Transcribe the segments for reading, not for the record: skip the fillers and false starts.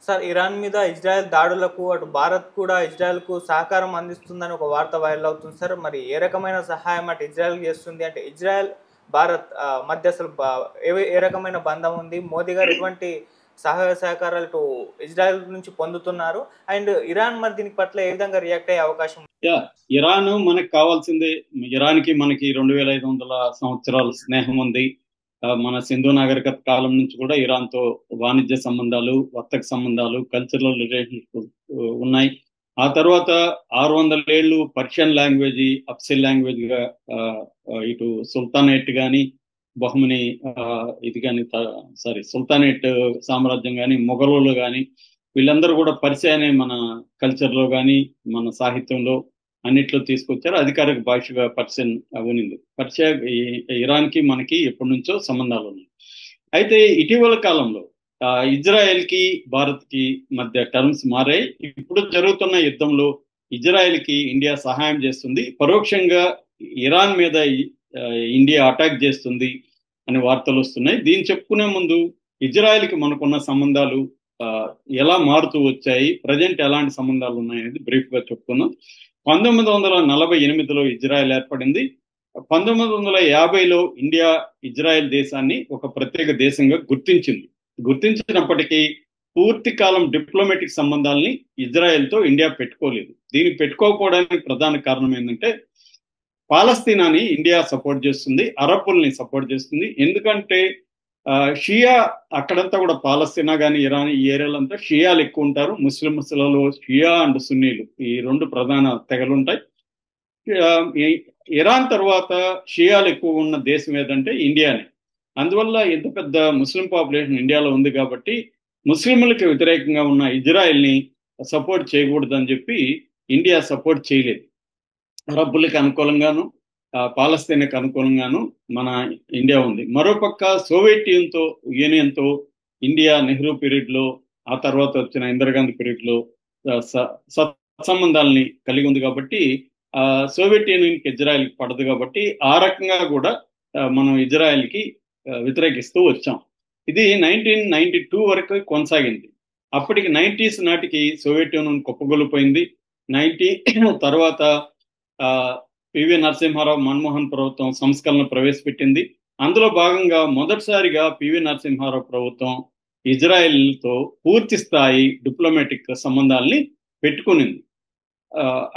Sir, Iran మీద Israel దాడులకు అటు భారత్ కూడా ఇజ్రాయెల్‌కు సహకారం అందిస్తుందని ఒక వార్త వైరల్ అవుతుంది సార్. మరి ఏ రకమైన సహాయం అటు ఇజ్రాయెల్‌కి చేస్తుంది? అంటే ఇజ్రాయెల్, భారత్ మధ్య అసలు ఏ రకమైన బంధం ఉంది? మోదీ గారు ఎటువంటి సహాయ సహకారాలు ఇటు ఇజ్రాయెల్ నుంచి పొందుతున్నారు? అండ్ ఇరాన్ మరి దీని పట్ల ఏ విధంగా రియాక్ట్ అయ్యే అవకాశం ఉంది? ఇరాన్ మనకు కావాల్సింది. ఇరాన్కి మనకి 2500 సంవత్సరాల స్నేహం ఉంది. మన సింధు నాగరికత కాలం నుంచి కూడా ఇరాన్తో వాణిజ్య సంబంధాలు, వర్తక సంబంధాలు, కల్చరల్ రిలేషన్షిప్ ఉన్నాయి. ఆ తర్వాత 600 ఏళ్ళు పర్షియన్ లాంగ్వేజ్ అఫ్సిల్ లాంగ్వేజ్ గా ఇటు సుల్తానేట్ కానీ బహుమని ఇది కానీ సుల్తానేట్ సామ్రాజ్యం కానీ మొఘలులు కానీ వీళ్ళందరూ కూడా పరిచయాన్ని మన కల్చర్లో కానీ మన సాహిత్యంలో అన్నిట్లో తీసుకొచ్చారు. అధికారిక భాషగా పర్షియన్ ఉనింది. పర్షియా ఇరాన్ కి మనకి ఎప్పటి నుంచో సంబంధాలు ఉన్నాయి. అయితే ఇటీవల కాలంలో ఇజ్రాయెల్ కి భారత్ కి మధ్య టర్మ్స్ మారాయి. ఇప్పుడు జరుగుతున్న యుద్ధంలో ఇజ్రాయెల్ కి ఇండియా సహాయం చేస్తుంది, పరోక్షంగా ఇరాన్ మీద ఇండియా అటాక్ చేస్తుంది అనే వార్తలు వస్తున్నాయి. దీన్ని చెప్పుకునే ముందు ఇజ్రాయెల్ కి మనకున్న సంబంధాలు ఎలా మారుతూ వచ్చాయి, ప్రజెంట్ ఎలాంటి సంబంధాలు ఉన్నాయనేది బ్రీఫ్ గా చెప్పుకుందాం. 1948లో ఇజ్రాయెల్ ఏర్పడింది. 1950లో ఇండియా ఇజ్రాయెల్ దేశాన్ని ఒక ప్రత్యేక దేశంగా గుర్తించినప్పటికీ పూర్తి కాలం డిప్లొమాటిక్ సంబంధాలని ఇజ్రాయెల్తో ఇండియా పెట్టుకోలేదు. దీనికి పెట్టుకోకపోవడానికి ప్రధాన కారణం ఏంటంటే పాలస్తీనాని ఇండియా సపోర్ట్ చేస్తుంది, అరబ్బుల్ని సపోర్ట్ చేస్తుంది. ఎందుకంటే షియా అక్కడంతా కూడా పాలస్తీనా కానీ ఇరాన్ ఈ ఏరియాలంతా షియాలు ఎక్కువ ఉంటారు. ముస్లింలలో షియా అండ్ సున్నీలు ఈ రెండు ప్రధాన తెగలు ఉంటాయి. ఇరాన్ తర్వాత షియాలు ఎక్కువ ఉన్న దేశం ఏదంటే ఇండియానే. అందువల్ల ఎంత పెద్ద ముస్లిం పాపులేషన్ ఇండియాలో ఉంది కాబట్టి ముస్లింలకు వ్యతిరేకంగా ఉన్న ఇజ్రాయెల్ని సపోర్ట్ చేయకూడదని చెప్పి ఇండియా సపోర్ట్ చేయలేదు. అరబ్బులకు అనుకూలంగాను పాలస్తీనాకు అనుకూలంగాను మన ఇండియా ఉంది. మరోపక్క సోవియట్ యూనియన్తో ఇండియా నెహ్రూ పీరియడ్లో, ఆ తర్వాత వచ్చిన ఇందిరాగాంధీ పీరియడ్లో సత్సంబంధాలని కలిగి ఉంది కాబట్టి సోవియట్ యూనియన్కి ఇజ్రాయెల్కి పడదు కాబట్టి ఆ రకంగా కూడా మనం ఇజ్రాయెల్కి వ్యతిరేకిస్తూ వచ్చాం. ఇది 1992 వరకు కొనసాగింది. అప్పటికి 90s నాటికి సోవియట్ యూనియన్ కుప్పగొలిపోయింది. 90 తర్వాత పివి నరసింహారావు మన్మోహన్ ప్రభుత్వం సంస్కరణలు ప్రవేశపెట్టింది. అందులో భాగంగా మొదటిసారిగా పివి నరసింహారావు ప్రభుత్వం ఇజ్రాయెల్తో పూర్తి స్థాయి డిప్లొమాటిక్ సంబంధాలని పెట్టుకునింది.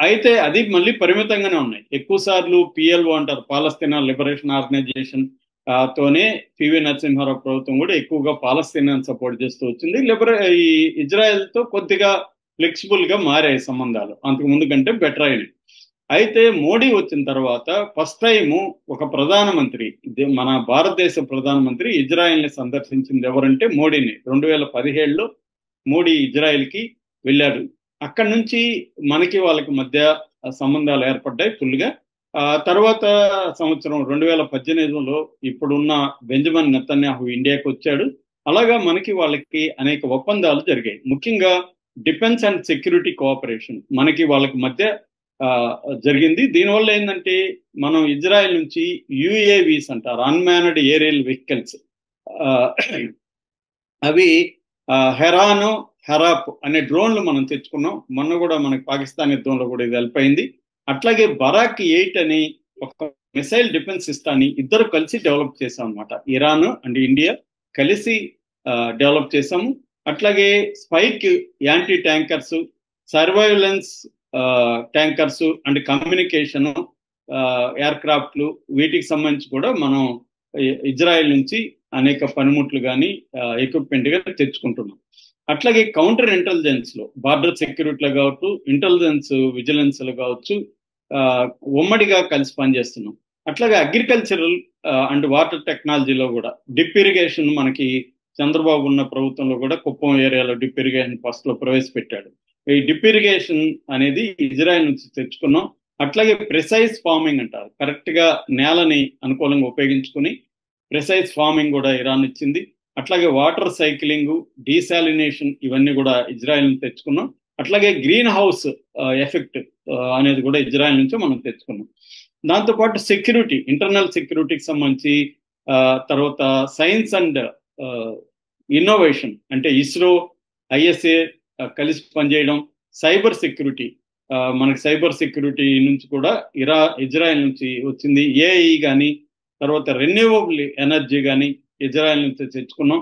అయితే అది మళ్ళీ పరిమితంగానే ఉన్నాయి. ఎక్కువ సార్లు పిఎల్ఓ అంటారు, పాలస్తీనా లిబరేషన్ ఆర్గనైజేషన్ తోనే పివి నరసింహారావు ప్రభుత్వం కూడా ఎక్కువగా పాలస్తీనాను సపోర్ట్ చేస్తూ వచ్చింది. ఈ ఇజ్రాయెల్తో కొద్దిగా ఫ్లెక్సిబుల్ గా మారాయి సంబంధాలు, అంతకు ముందు కంటే బెటర్ అయినాయి. అయితే మోడీ వచ్చిన తర్వాత ఫస్ట్ టైం ఒక ప్రధానమంత్రి, మన భారతదేశ ప్రధానమంత్రి ఇజ్రాయెల్ని సందర్శించింది ఎవరంటే మోడీని. 2017లో మోడీ ఇజ్రాయెల్కి వెళ్ళాడు. అక్కడి నుంచి మనకి వాళ్ళకి మధ్య సంబంధాలు ఏర్పడ్డాయి ఫుల్గా. తర్వాత సంవత్సరం 2018లో ఇప్పుడున్న బెంజమిన్ నెతన్యాహు ఇండియాకి వచ్చాడు. అలాగా మనకి వాళ్ళకి అనేక ఒప్పందాలు జరిగాయి. ముఖ్యంగా డిఫెన్స్ అండ్ సెక్యూరిటీ కోఆపరేషన్ మనకి వాళ్ళకి మధ్య జరిగింది. దీనివల్ల ఏంటంటే మనం ఇజ్రాయెల్ నుంచి యుఏవీస్ అంటారు, అన్మాన్డ్ ఏరియల్ వెహికల్స్, అవి హెరాను హెరాప్ అనే డ్రోన్లు మనం తెచ్చుకున్నాం. మొన్న కూడా మనకి పాకిస్తాన్ యుద్ధంలో కూడా ఇది హెల్ప్ అయింది. అట్లాగే బరాక్ 8 అని ఒక మిసైల్ డిఫెన్స్ సిస్టాన్ని ఇద్దరు కలిసి డెవలప్ చేసాం అనమాట. ఇరాన్ అండ్ ఇండియా కలిసి డెవలప్ చేసాము. అట్లాగే spike anti tankers, surveillance tankers and communication ఎయిర్ క్రాఫ్ట్లు, వీటికి సంబంధించి కూడా మనం ఇజ్రాయెల్ నుంచి అనేక పనిముట్లు కానీ ఎక్విప్మెంట్ గా తెచ్చుకుంటున్నాం. అట్లాగే కౌంటర్ ఇంటెలిజెన్స్ లో, బార్డర్ సెక్యూరిటీలో కావచ్చు, ఇంటెలిజెన్స్ విజిలెన్స్ లో కావచ్చు, ఉమ్మడిగా కలిసి పనిచేస్తున్నాం. అట్లాగే అగ్రికల్చరల్ అండ్ వాటర్ టెక్నాలజీలో కూడా డిప్ ఇరిగేషన్ మనకి చంద్రబాబు ఉన్న ప్రభుత్వంలో కూడా కుప్పం ఏరియాలో డిప్ ఇరిగేషన్ ఫస్ట్ లో ప్రవేశపెట్టాడు. ఈ డిప్ ఇరిగేషన్ అనేది ఇజ్రాయెల్ నుంచి తెచ్చుకున్నాం. అట్లాగే ప్రిసైజ్ ఫార్మింగ్ అంటారు, కరెక్ట్ గా నేలని అనుకూలంగా ఉపయోగించుకుని ప్రిసైజ్ ఫార్మింగ్ కూడా ఇరాన్ ఇచ్చింది. అట్లాగే వాటర్ సైక్లింగ్, డీసాలినేషన్ ఇవన్నీ కూడా ఇజ్రాయెల్ నుంచి తెచ్చుకున్నాం. అట్లాగే గ్రీన్ హౌస్ ఎఫెక్ట్ అనేది కూడా ఇజ్రాయెల్ నుంచి మనం తెచ్చుకున్నాం. దాంతోపాటు సెక్యూరిటీ, ఇంటర్నల్ సెక్యూరిటీకి సంబంధించి తర్వాత సైన్స్ అండ్ ఇన్నోవేషన్ అంటే ఇస్రో ఐఎస్ఏ కలిసి పనిచేయడం, సైబర్ సెక్యూరిటీ, మనకి సైబర్ సెక్యూరిటీ నుంచి కూడా ఇజ్రాయెల్ నుంచి వచ్చింది. ఏఐ కానీ, తర్వాత రెన్యూవబుల్ ఎనర్జీ కానీ ఇజ్రాయెల్ నుంచి తెచ్చుకున్నాం.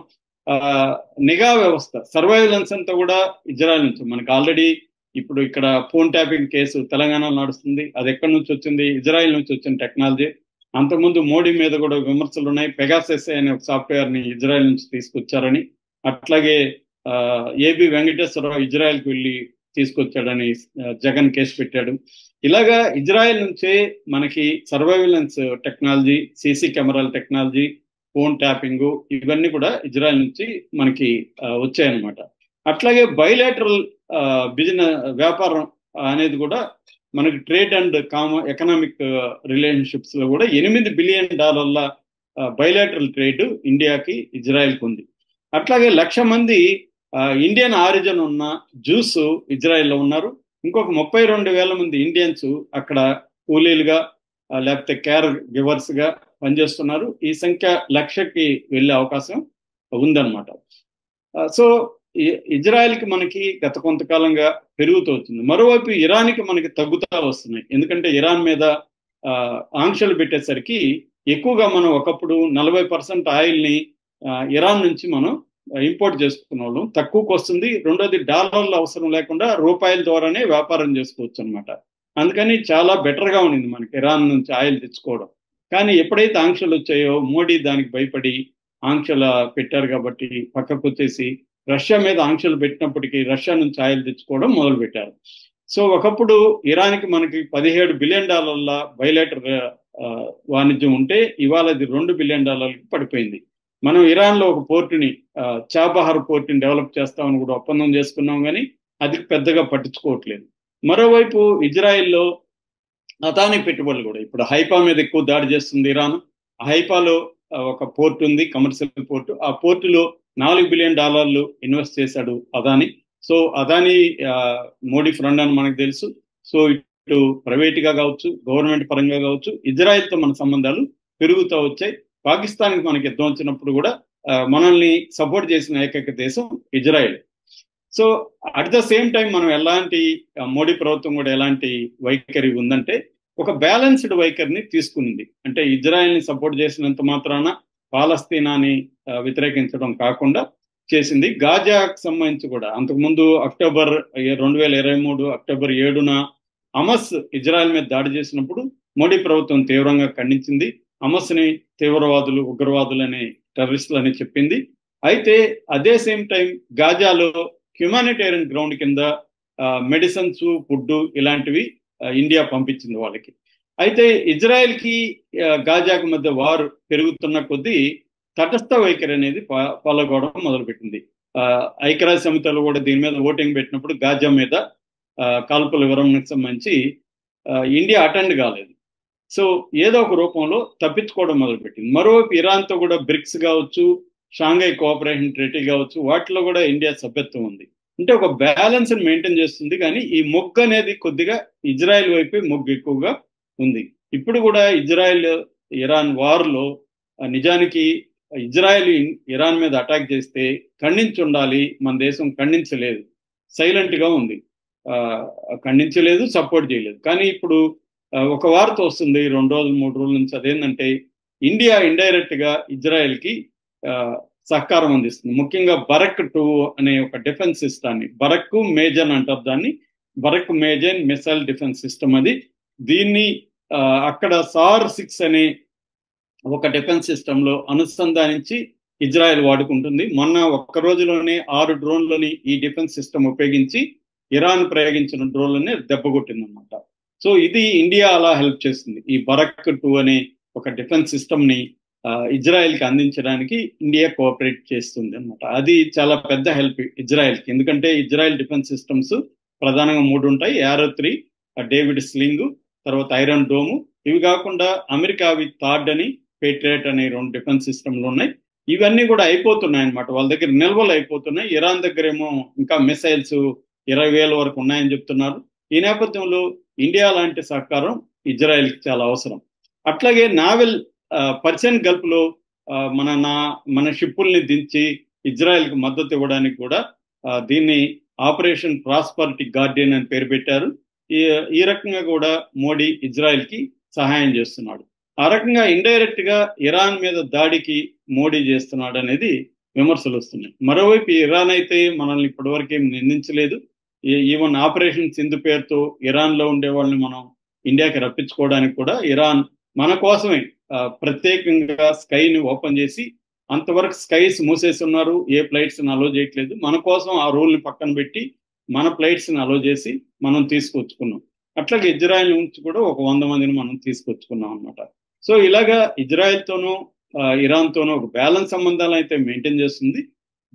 నిఘా వ్యవస్థ, సర్వైలెన్స్ అంతా కూడా ఇజ్రాయెల్ నుంచి. మనకి ఆల్రెడీ ఇప్పుడు ఇక్కడ ఫోన్ ట్యాపింగ్ కేసు తెలంగాణలో నడుస్తుంది. అది ఎక్కడి నుంచి వచ్చింది? ఇజ్రాయెల్ నుంచి వచ్చిన టెక్నాలజీ. అంతకుముందు మోడీ మీద కూడా విమర్శలు ఉన్నాయి. పెగాసెస్ అనే ఒక సాఫ్ట్వేర్ ని ఇజ్రాయెల్ నుంచి తీసుకొచ్చారని. అట్లాగే ఏబి వెంకటేశ్వరరావు ఇజ్రాయెల్కి వెళ్ళి తీసుకొచ్చాడని జగన్ కేసు పెట్టాడు. ఇలాగా ఇజ్రాయెల్ నుంచే మనకి సర్వైలెన్స్ టెక్నాలజీ, సీసీ కెమెరాల టెక్నాలజీ, ఫోన్ ట్యాపింగ్, ఇవన్నీ కూడా ఇజ్రాయెల్ నుంచి మనకి వచ్చాయన్నమాట. అట్లాగే బైలాటరల్ బిజినెస్, వ్యాపారం అనేది కూడా మనకి ట్రేడ్ అండ్ ఎకనామిక్ రిలేషన్షిప్స్ లో కూడా $8 బిలియన్ బైలాటరల్ ట్రేడ్ ఇండియాకి ఇజ్రాయెల్కి ఉంది. అట్లాగే 1,00,000 మంది ఇండియన్ ఆరిజిన్ ఉన్న జూస్ ఇజ్రాయెల్లో ఉన్నారు. ఇంకొక 32,000 మంది ఇండియన్స్ అక్కడ కూలీలుగా లేకపోతే కేర్ గివర్స్ గా పనిచేస్తున్నారు. ఈ సంఖ్య 1,00,000కి వెళ్ళే అవకాశం ఉందన్నమాట. సో ఇజ్రాయెల్కి మనకి గత కొంతకాలంగా పెరుగుతూ వచ్చింది. మరోవైపు ఇరాన్కి మనకి తగ్గుతా వస్తున్నాయి. ఎందుకంటే ఇరాన్ మీద ఆంక్షలు పెట్టేసరికి ఎక్కువగా మనం ఒకప్పుడు 40% ఆయిల్ని ఇరాన్ నుంచి మనం ఇంపోర్ట్ చేసుకున్న వాళ్ళం, తక్కువకు వస్తుంది. రెండోది డాలర్లు అవసరం లేకుండా రూపాయల ద్వారానే వ్యాపారం చేసుకోవచ్చు అనమాట. అందుకని చాలా బెటర్గా ఉండింది మనకి ఇరాన్ నుంచి ఆయిల్ తెచ్చుకోవడం. కానీ ఎప్పుడైతే ఆంక్షలు వచ్చాయో మోడీ దానికి భయపడి ఆంక్షలు పెట్టారు కాబట్టి పక్కకు వచ్చేసి రష్యా మీద ఆంక్షలు పెట్టినప్పటికీ రష్యా నుంచి ఆయిల్ తెచ్చుకోవడం మొదలు పెట్టారు. సో ఒకప్పుడు ఇరాన్కి మనకి $17 బిలియన్ బైలాటర్ వాణిజ్యం ఉంటే ఇవాళ అది $2 బిలియన్ పడిపోయింది. మనం ఇరాన్లో ఒక పోర్టుని, చాబహార్ పోర్టుని డెవలప్ చేస్తామని కూడా ఒప్పందం చేసుకున్నాం, కానీ అది పెద్దగా పట్టించుకోవట్లేదు. మరోవైపు ఇజ్రాయెల్లో అదానీ పెట్టుబడులు కూడా, ఇప్పుడు హైఫా మీద ఎక్కువ దాడి చేస్తుంది ఇరాన్. హైఫాలో ఒక పోర్ట్ ఉంది, కమర్షియల్ పోర్టు. ఆ పోర్టులో $4 బిలియన్ ఇన్వెస్ట్ చేశాడు అదానీ. సో అదానీ మోడీ ఫ్రెండ్ అని మనకు తెలుసు. సో ఇటు ప్రైవేట్గా కావచ్చు, గవర్నమెంట్ పరంగా కావచ్చు, ఇజ్రాయెల్తో మన సంబంధాలు పెరుగుతూ వచ్చాయి. పాకిస్తాన్కి మనకి యుద్ధం వచ్చినప్పుడు కూడా మనల్ని సపోర్ట్ చేసిన ఏకైక దేశం Israel. So at the same time మనం ఎలాంటి, మోడీ ప్రభుత్వం కూడా ఎలాంటి వైఖరి ఉందంటే ఒక బ్యాలెన్స్డ్ వైఖరిని తీసుకుంది. అంటే ఇజ్రాయెల్ని సపోర్ట్ చేసినంత మాత్రాన పాలస్తీనాని వ్యతిరేకించడం కాకుండా చేసింది. గాజాకు సంబంధించి కూడా అంతకుముందు 2023 అక్టోబర్ 7న హమస్ ఇజ్రాయెల్ మీద దాడి చేసినప్పుడు మోడీ ప్రభుత్వం తీవ్రంగా ఖండించింది. హమస్ని తీవ్రవాదులు, ఉగ్రవాదులు అనే టెర్రరిస్టులు అని చెప్పింది. అయితే అదే సేమ్ టైం గాజాలో హ్యుమానిటేరియన్ గ్రౌండ్ కింద మెడిసిన్స్, ఫుడ్ ఇలాంటివి ఇండియా పంపించింది వాళ్ళకి. అయితే ఇజ్రాయెల్కి గాజాకు మధ్య వారు పెరుగుతున్న కొద్దీ తటస్థ వైఖరి అనేది ఫాలో కావడం మొదలుపెట్టింది. ఐక్యరాజ్య సమితిలో కూడా దీని మీద ఓటింగ్ పెట్టినప్పుడు గాజా మీద కాల్పుల విరమణకు సంబంధించి ఇండియా అటెండ్ కాలేదు. సో ఏదో ఒక రూపంలో తప్పించుకోవడం మొదలుపెట్టింది. మరోవైపు ఇరాన్తో కూడా బ్రిక్స్ కావచ్చు, షాంఘై కోఆపరేషన్ ట్రీటీ కావచ్చు, వాటిలో కూడా ఇండియా సభ్యత్వం ఉంది. అంటే ఒక బ్యాలెన్స్ మెయింటైన్ చేస్తుంది. కానీ ఈ మొగ్గు అనేది కొద్దిగా ఇజ్రాయెల్ వైపే మొగ్గు ఎక్కువగా ఉంది. ఇప్పుడు కూడా ఇజ్రాయెల్ ఇరాన్ వార్లో నిజానికి ఇజ్రాయెల్ ఇరాన్ మీద అటాక్ చేస్తే ఖండించి ఉండాలి, మన దేశం ఖండించలేదు, సైలెంట్గా ఉంది, ఖండించలేదు, సపోర్ట్ చేయలేదు. కానీ ఇప్పుడు ఒక వార్త వస్తుంది 2 రోజులు 3 రోజుల నుంచి. అదేంటంటే ఇండియా ఇండైరెక్ట్ గా ఇజ్రాయెల్కి సహకారం అందిస్తుంది. ముఖ్యంగా బరక్ 2 అనే ఒక డిఫెన్స్ సిస్టాన్ని, బరక్ మేజన్ అంటారు దాన్ని, బరక్ మేజన్ మిసైల్ డిఫెన్స్ సిస్టమ్ అది. దీన్ని అక్కడ SAR-6 అనే ఒక డిఫెన్స్ సిస్టంలో అనుసంధానించి ఇజ్రాయెల్ వాడుకుంటుంది. మొన్న ఒక్క రోజులోనే 6 డ్రోన్లని ఈ డిఫెన్స్ సిస్టమ్ ఉపయోగించి ఇరాన్ ప్రయోగించిన డ్రోన్లని దెబ్బకొట్టిందన్నమాట. సో ఇది ఇండియా అలా హెల్ప్ చేస్తుంది. ఈ బరక్ 2 అనే ఒక డిఫెన్స్ సిస్టమ్ ని ఇజ్రాయెల్కి అందించడానికి ఇండియా కోఆపరేట్ చేస్తుంది అనమాట. అది చాలా పెద్ద హెల్ప్ ఇజ్రాయెల్కి. ఎందుకంటే ఇజ్రాయెల్ డిఫెన్స్ సిస్టమ్స్ ప్రధానంగా 3 ఉంటాయి. యారో 3, డేవిడ్ స్లింగ్, తర్వాత ఐరన్ డోము. ఇవి కాకుండా అమెరికావి థాడ్ అని, పేట్రియట్ అనే 2 డిఫెన్స్ సిస్టమ్లు ఉన్నాయి. ఇవన్నీ కూడా అయిపోతున్నాయి అనమాట. వాళ్ళ దగ్గర నిల్వలు అయిపోతున్నాయి. ఇరాన్ దగ్గర ఏమో ఇంకా మిసైల్స్ 20,000 వరకు ఉన్నాయని చెప్తున్నారు. ఈ నేపథ్యంలో ఇండియా లాంటి సహకారం ఇజ్రాయెల్కి చాలా అవసరం. అట్లాగే నావెల్ పర్షియన్ గల్ఫ్లో మన షిప్పుల్ని దించి ఇజ్రాయెల్కి మద్దతు ఇవ్వడానికి కూడా దీన్ని ఆపరేషన్ ప్రాస్పరిటీ గార్డియన్ అని పేరు పెట్టారు. ఈ ఈ రకంగా కూడా మోడీ ఇజ్రాయెల్కి సహాయం చేస్తున్నాడు. ఆ రకంగా ఇండైరెక్ట్ గా ఇరాన్ మీద దాడికి మోడీ చేస్తున్నాడు అనేది విమర్శలు వస్తున్నాయి. మరోవైపు ఇరాన్ అయితే మనల్ని ఇప్పటివరకు ఏం నిందించలేదు. ఈవెన్ ఆపరేషన్ సింధు పేరుతో ఇరాన్ లో ఉండే వాళ్ళని మనం ఇండియాకి రప్పించుకోవడానికి కూడా ఇరాన్ మన కోసమే ప్రత్యేకంగా స్కైని ఓపెన్ చేసి, అంతవరకు స్కైస్ మూసేసి ఉన్నారు, ఏ ఫ్లైట్స్ అలో చేయట్లేదు, మన కోసం ఆ రూల్ని పక్కన పెట్టి మన ఫ్లైట్స్ ని అలో చేసి మనం తీసుకొచ్చుకున్నాం. అట్లాగే ఇజ్రాయెల్ నుంచి కూడా ఒక 100 మందిని మనం తీసుకొచ్చుకున్నాం అనమాట. సో ఇలాగా ఇజ్రాయెల్తోనూ ఇరాన్తోనూ ఒక బ్యాలెన్స్ సంబంధాలు అయితే మెయింటైన్ చేస్తుంది.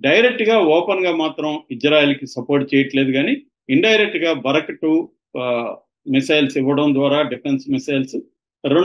డైరెక్ట్ గా ఓపెన్ గా మాత్రం ఇజ్రాయెల్కి సపోర్ట్ చేయట్లేదు, కానీ ఇండైరెక్ట్ గా బరక్ 2 మిసైల్స్ ఇవ్వడం ద్వారా, డిఫెన్స్ మిసైల్స్